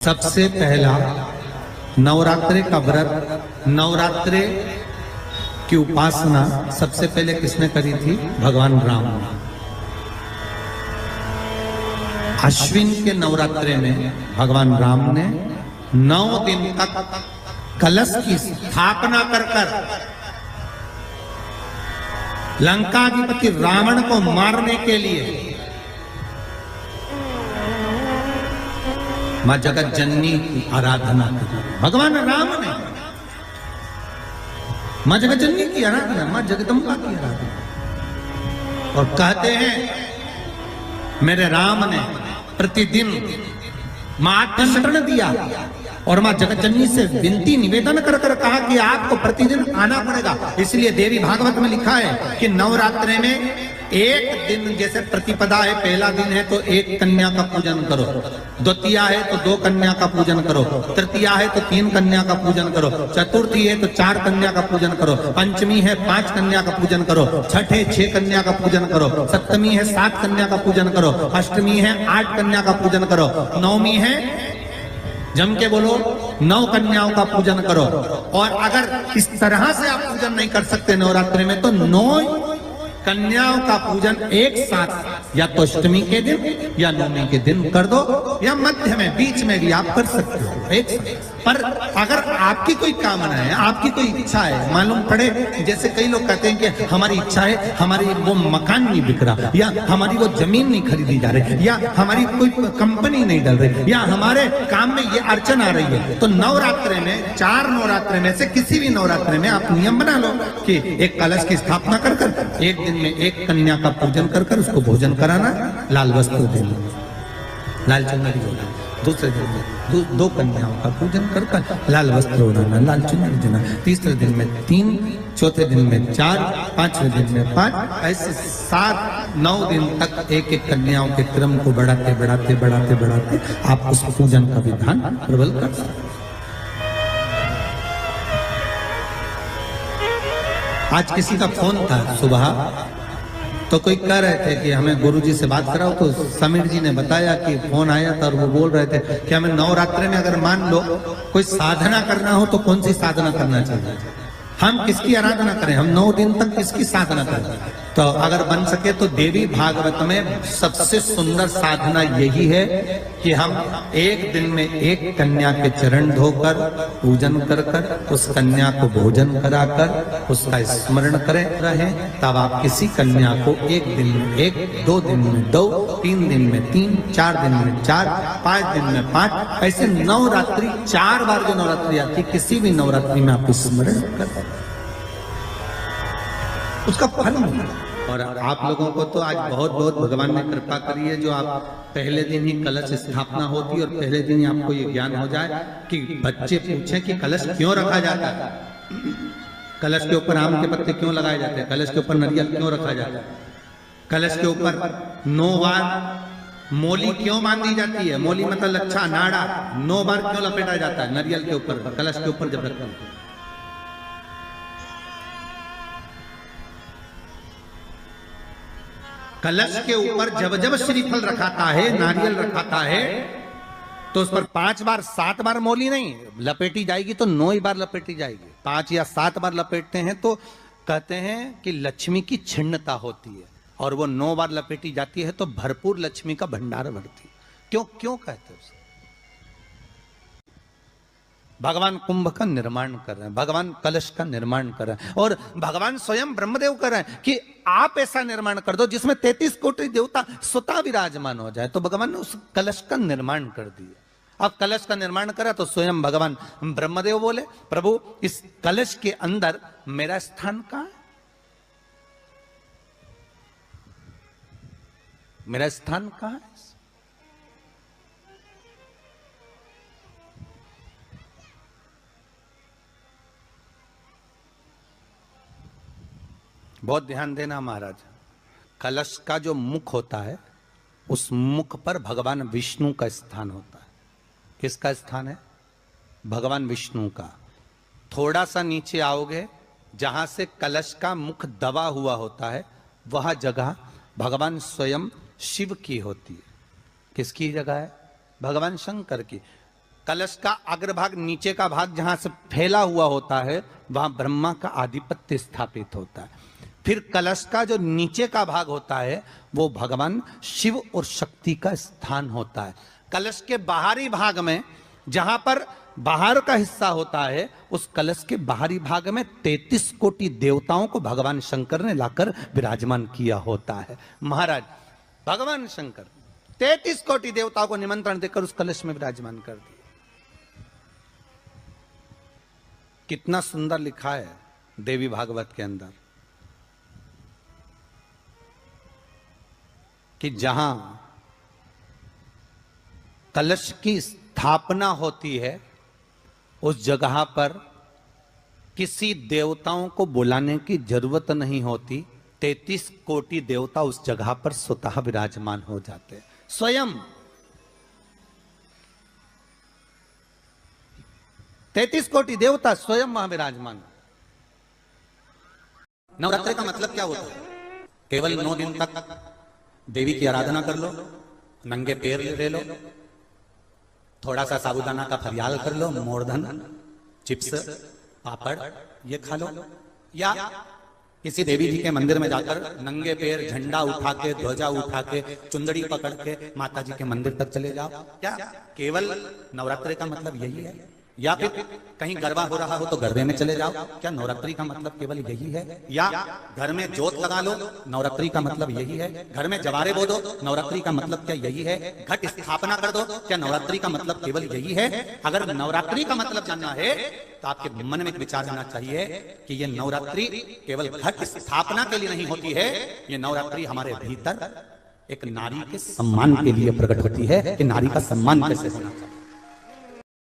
सबसे पहला नवरात्रे का व्रत, नवरात्रे की उपासना सबसे पहले किसने करी थी? भगवान राम ने। अश्विन के नवरात्रे में भगवान राम ने 9 दिन तक कलश की स्थापना कर लंकाधिपति रावण को मारने के लिए मां जगत जननी की आराधना की। भगवान राम ने मां जगत जननी की आराधना, मां जगदम्बा की आराधना। और कहते हैं मेरे राम ने प्रतिदिन मां शरण दिया और मां जगत जननी से विनती निवेदन कर कर कहा कि आपको प्रतिदिन आना पड़ेगा। इसलिए देवी भागवत में लिखा है कि नवरात्रे में एक दिन, जैसे प्रतिपदा है, पहला दिन है तो एक कन्या का पूजन करो, द्वितीया है तो 2 कन्या का पूजन करो, तृतीया है तो 3 कन्या का पूजन करो, चतुर्थी है तो 4 कन्या का पूजन करो, पंचमी है 5 कन्या का पूजन करो, छठ है 6 कन्या का पूजन करो, सप्तमी है 7 कन्या का पूजन करो, अष्टमी है 8 कन्या का पूजन करो, नवमी है, जम के बोलो, 9 कन्याओं का पूजन करो। और अगर इस तरह से आप पूजन नहीं कर सकते नवरात्रि में तो 9 कन्याओं का पूजन एक साथ या तो अष्टमी के दिन या नवमी के दिन कर दो, या मध्य में बीच में भी आप कर सकते हो एक साथ। पर अगर आपकी कोई कामना है, आपकी कोई इच्छा है, मालूम पड़े, जैसे कई लोग कहते हैं कि हमारी इच्छा है, हमारी वो मकान नहीं बिक रहा, या हमारी वो जमीन नहीं खरीदी जा रही, या हमारी कोई कंपनी नहीं डल रही, या हमारे काम में ये अड़चन आ रही है, तो नवरात्रे में 4 नवरात्रे में से किसी भी नवरात्रे में आप नियम बना लो कि एक कलश की स्थापना कर कर एक दिन में 1 कन्या का पूजन कर कर उसको भोजन कराना, लाल वस्त्र देना, लाल चुनरी देना। दूसरे दिन में 2 कन्याओं का पूजन कर कर लाल वस्त्र ओढ़ाना, लाल चुनरी देना। तीसरे दिन में 3, चौथे दिन में 4, 5वें दिन में 5, ऐसे 7-9 दिन तक एक कन्याओं के क्रम को बढ़ाते बढ़ाते बढ़ाते बढ़ाते आप उस पूजन का विधान प्रबल कर सकते। आज किसी का फोन था सुबह, तो कोई कह रहे थे कि हमें गुरुजी से बात कराओ, तो समीर जी ने बताया कि फोन आया था और वो बोल रहे थे कि हमें नवरात्रि में अगर मान लो कोई साधना करना हो तो कौन सी साधना करना चाहिए, हम किसकी आराधना करें, हम 9 दिन तक किसकी साधना करें। तो अगर बन सके तो देवी भागवत में सबसे सुंदर साधना यही है कि हम एक दिन में 1 कन्या के चरण धोकर पूजन कर कर उस कन्या को भोजन कराकर उसका स्मरण करें रहें। तब आप किसी कन्या को 1 दिन में 1, 2 दिन में 2, 3 दिन में 3, 4 दिन में 4, 5 दिन में 5, ऐसे नवरात्रि 4 बार जो नवरात्रि आती, किसी भी नवरात्रि में आप स्मरण करें, उसका फल मिलेगा। और आप लोगों को तो आज बहुत बहुत भगवान ने कृपा करी है, जो आप पहले दिन ही कलश स्थापना होती है और पहले दिन ही आपको ये ज्ञान हो जाए कि बच्चे पूछें कि कलश क्यों रखा जाता है, कलश के ऊपर आम के पत्ते क्यों लगाए जाते हैं, कलश के ऊपर नारियल क्यों रखा जाता है, कलश के ऊपर 9 बार मोली क्यों बांधी जाती है, मोली मतलब लच्छा नाड़ा 9 बार क्यों लपेटा जाता है नारियल के ऊपर, कलश के ऊपर जब रखते हैं। कलश के ऊपर जब जब श्रीफल रखाता है, नारियल रखाता है, तो उस पर 5 बार 7 बार मोली नहीं लपेटी जाएगी, तो 9 ही बार लपेटी जाएगी। 5 या 7 बार लपेटते हैं तो कहते हैं कि लक्ष्मी की छिन्नता होती है, और वो 9 बार लपेटी जाती है तो भरपूर लक्ष्मी का भंडार भरती है। क्यों क्यों कहते हैं उसे? भगवान कुंभ का निर्माण कर रहे हैं, भगवान कलश का निर्माण कर रहे हैं, और भगवान स्वयं ब्रह्मदेव कर रहे हैं कि आप ऐसा निर्माण कर दो जिसमें 33 कोटि देवता स्वतः विराजमान हो जाए। तो भगवान ने उस कलश का निर्माण कर दिया। अब कलश का निर्माण करा तो स्वयं भगवान ब्रह्मदेव बोले, प्रभु इस कलश के अंदर मेरा स्थान कहां है, मेरा स्थान कहां है? बहुत ध्यान देना महाराज, कलश का जो मुख होता है उस मुख पर भगवान विष्णु का स्थान होता है। किसका स्थान है? भगवान विष्णु का। थोड़ा सा नीचे आओगे, जहां से कलश का मुख दबा हुआ होता है, वह जगह भगवान स्वयं शिव की होती है। किसकी जगह है? भगवान शंकर की। कलश का अग्रभाग, नीचे का भाग जहां से फैला हुआ होता है वहां ब्रह्मा का आधिपत्य स्थापित होता है। फिर कलश का जो नीचे का भाग होता है वो भगवान शिव और शक्ति का स्थान होता है। कलश के बाहरी भाग में, जहां पर बाहर का हिस्सा होता है, उस कलश के बाहरी भाग में 33 कोटि देवताओं को भगवान शंकर ने लाकर विराजमान किया होता है। महाराज भगवान शंकर 33 कोटि देवताओं को निमंत्रण देकर उस कलश में विराजमान कर दिया। कितना सुंदर लिखा है देवी भागवत के अंदर कि जहां कलश की स्थापना होती है उस जगह पर किसी देवताओं को बुलाने की जरूरत नहीं होती। 33 कोटि देवता उस जगह पर स्वतः विराजमान हो जाते हैं। स्वयं 33 कोटि देवता स्वयं वहां विराजमान। नवरात्रि का मतलब क्या होता है? केवल 9 दिन तक देवी की आराधना कर लो, नंगे पैर ले लो, थोड़ा सा साबूदाना का फरियाल कर लो, मोरधन, चिप्स, पापड़ ये खा लो, या किसी देवी जी के मंदिर में जाकर नंगे पैर झंडा उठा के, ध्वजा उठा के, चुंदड़ी पकड़ के माता जी के मंदिर तक चले जाओ। क्या केवल नवरात्रि का मतलब यही है? या फिर कहीं गरबा हो रहा हो तो गरबे में चले जाओ? क्या नवरात्रि का मतलब केवल यही है? या घर में जोत लगा लो, नवरात्रि का मतलब यही है? घर में जवारे बो दो, नवरात्रि का मतलब क्या यही है? घट स्थापना कर दो, क्या नवरात्रि का मतलब केवल यही है? अगर नवरात्रि का मतलब जानना है तो आपके मन में एक विचार आना चाहिए कि ये नवरात्रि केवल घट स्थापना के लिए नहीं होती है, ये नवरात्रि हमारे भीतर एक नारी के सम्मान के लिए प्रकट होती है कि नारी का सम्मान कैसे होना चाहिए।